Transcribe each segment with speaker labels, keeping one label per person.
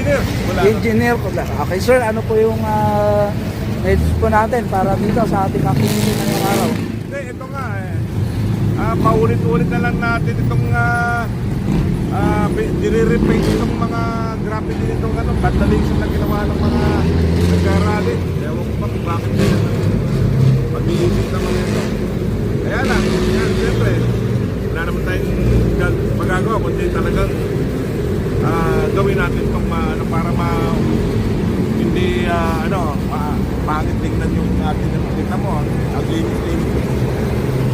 Speaker 1: engineer. Wala na.
Speaker 2: Engineer Kudla. Okay sir, ano po yung needs po natin para dito sa ating activity ngayong araw?
Speaker 1: Hindi, ito nga paulit-ulit na lang natin itong dire-repaint itong mga graffiti nitong vandalism na ginawa ng mga nag-rally. Ewan ko ba kung bakit nila pag-iisip naman ito. Kaya lang, yan, siyempre, wala naman tayong magagawa kundi talagang gawin natin itong para hindi pangit tingnan yung ating nakikita mo. Ang linis-linis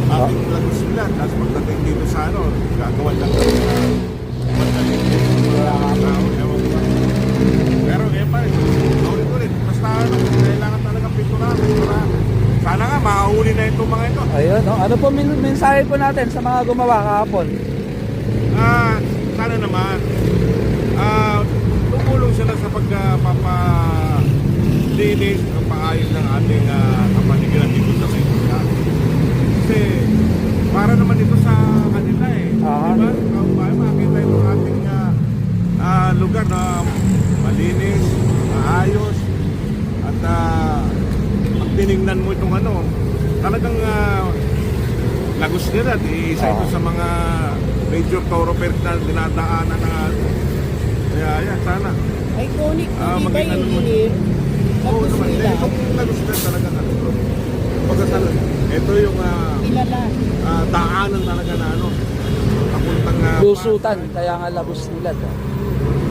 Speaker 1: ating lagos nila. Tapos pagdating dito sa gagawan lang pero pa rin ulit basta kailangan talaga pintura. Sana nga makahuli na itong mga ito.
Speaker 2: Ayun, ano po mensahe po natin sa mga gumawa kahapon?
Speaker 1: Sana naman tumulong sila sa pagpapalinis ng paayos ng ating kapaligiran dito sa Maynila. Kasi para naman ito sa kanila diba? Makakita yung ating lugar na malinis, maayos, at pag tinignan mo itong talagang lagos nila at isa ito sa mga major thoroughfares na dinadaanan na kaya sana
Speaker 3: iconic po, di ba
Speaker 1: maging
Speaker 3: yung engineer?
Speaker 1: oo naman, itong lagos nila talaga pagkasalan ito yung
Speaker 3: Kilala.
Speaker 1: daanan talaga na papuntang
Speaker 2: Lusutan, kaya nga labos nila.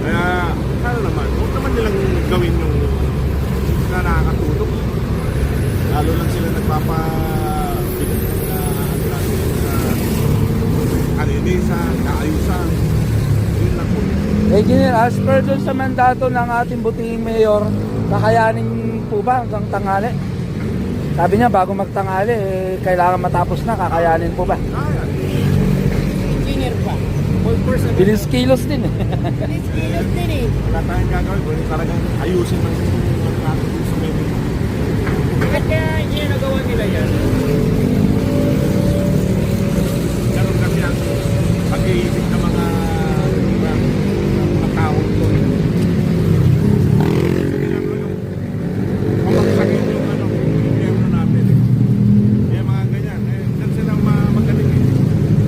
Speaker 1: kaya sana naman huwag naman nilang gawin yung na nakakatulog, lalo lang sila nagpapabigat kalinisan, kaayusan. Yun lang po.
Speaker 2: Engineer, as per dun sa mandato ng ating butihing mayor, kakayanin po ba hanggang tanghali? Sabi niya bago magtanghali, kailangan matapos na, kakayanin po ba?
Speaker 3: Engineer pa.
Speaker 2: Kilos din eh.
Speaker 3: Kilos din eh.
Speaker 1: Wala tayong gagawin, pwede talagang ayusin lang yung natin sa media.
Speaker 3: Bakit kaya engineer nagawa nila yan?
Speaker 1: Ganun kasi ang pag-iisip ng mga tao ito. Pamagsakin yung gobyerno natin. Kaya mga ganyan, dyan silang magaling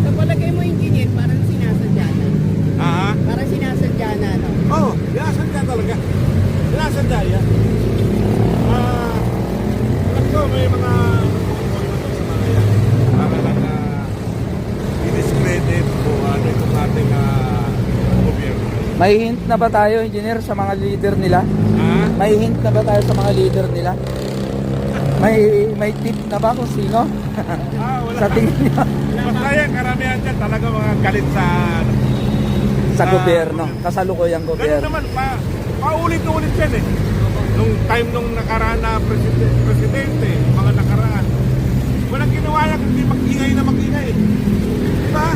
Speaker 3: Sa palagay mo engineer, parang sinasadya na. Parang sinasadya na, no?
Speaker 1: Oo, sinasadya talaga. Sinasadya yan. Alam ko, may mga sa mga yan. Para lang i-discredit o itong ating gobyerno.
Speaker 2: May hint na ba tayo, engineer, sa mga leader nila? May hint na ba tayo sa mga leader nila? May tip na ba kung sino?
Speaker 1: Wala.
Speaker 2: Sa tingin niyo?
Speaker 1: Basta yan, karamihan dyan talaga mga galit
Speaker 2: Sa gobyerno, kasalukuyang
Speaker 1: Ganun
Speaker 2: gobyerno.
Speaker 1: naman, paulit-ulit yan Nung time nung nakaraan na presidente, mga nakaraan, walang ginawa yan kundi mag-ingay na mag-ingay. Diba?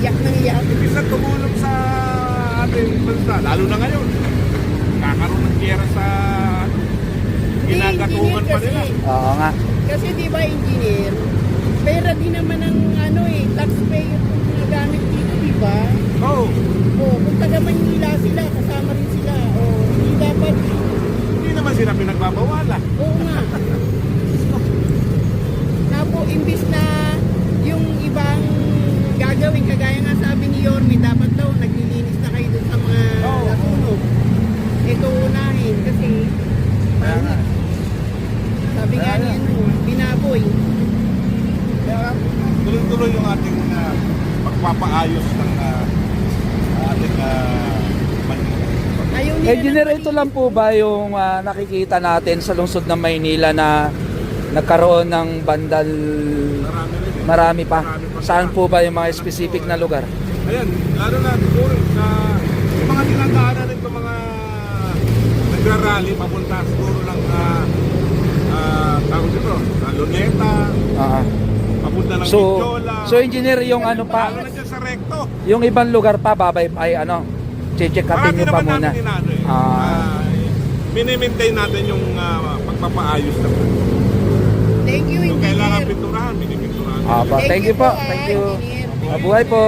Speaker 3: Iyak nang iyak.
Speaker 1: Ibig na tumulong sa ating bansa, lalo na ngayon. Kakaroon ng giyera sa ginagatungan pa nila.
Speaker 2: Oo nga.
Speaker 3: Kasi di ba engineer, pera din naman ng taxpayer kung ginagamit dito, di ba?
Speaker 1: Oo.
Speaker 3: Kung taga Manila sila, kasama rin sila. Hindi dapat.
Speaker 1: Hindi naman sila pinagbabawala.
Speaker 3: Oo nga. Napo, imbis na yung ibang gagawin, kagaya nga sabi ni Yorme, dapat daw naglilinis na kayo dun sa mga nasunog. Ito unahin kasi pangit. Sabi nga ni Binaboy.
Speaker 1: Kaya tuloy-tuloy yung ating pagpapaayos ng ating
Speaker 3: Ayaw nila
Speaker 2: Engineer,
Speaker 3: ng
Speaker 2: ito lang po ba yung nakikita natin sa lungsod ng Maynila na nagkaroon ng bandal? Marami pa. Saan po ba yung mga specific na lugar?
Speaker 1: Ayan, lalo na siguro sa yung mga dinadaanan nito mga nagra-rally papunta siguro lang tawag dito, Luneta, papunta ng Pichola.
Speaker 2: So engineer, yung ano pa,
Speaker 1: lalo na dyan sa Recto.
Speaker 2: yung ibang lugar pa babay ay check upin nyo pa muna.
Speaker 1: Minimaintain natin yung pagpapaayos na.
Speaker 3: Thank you,
Speaker 1: Kung
Speaker 3: engineer.
Speaker 1: kailangan pinturahan, pinipinturahan.
Speaker 2: Thank you po. Thank you. Mabuhay po.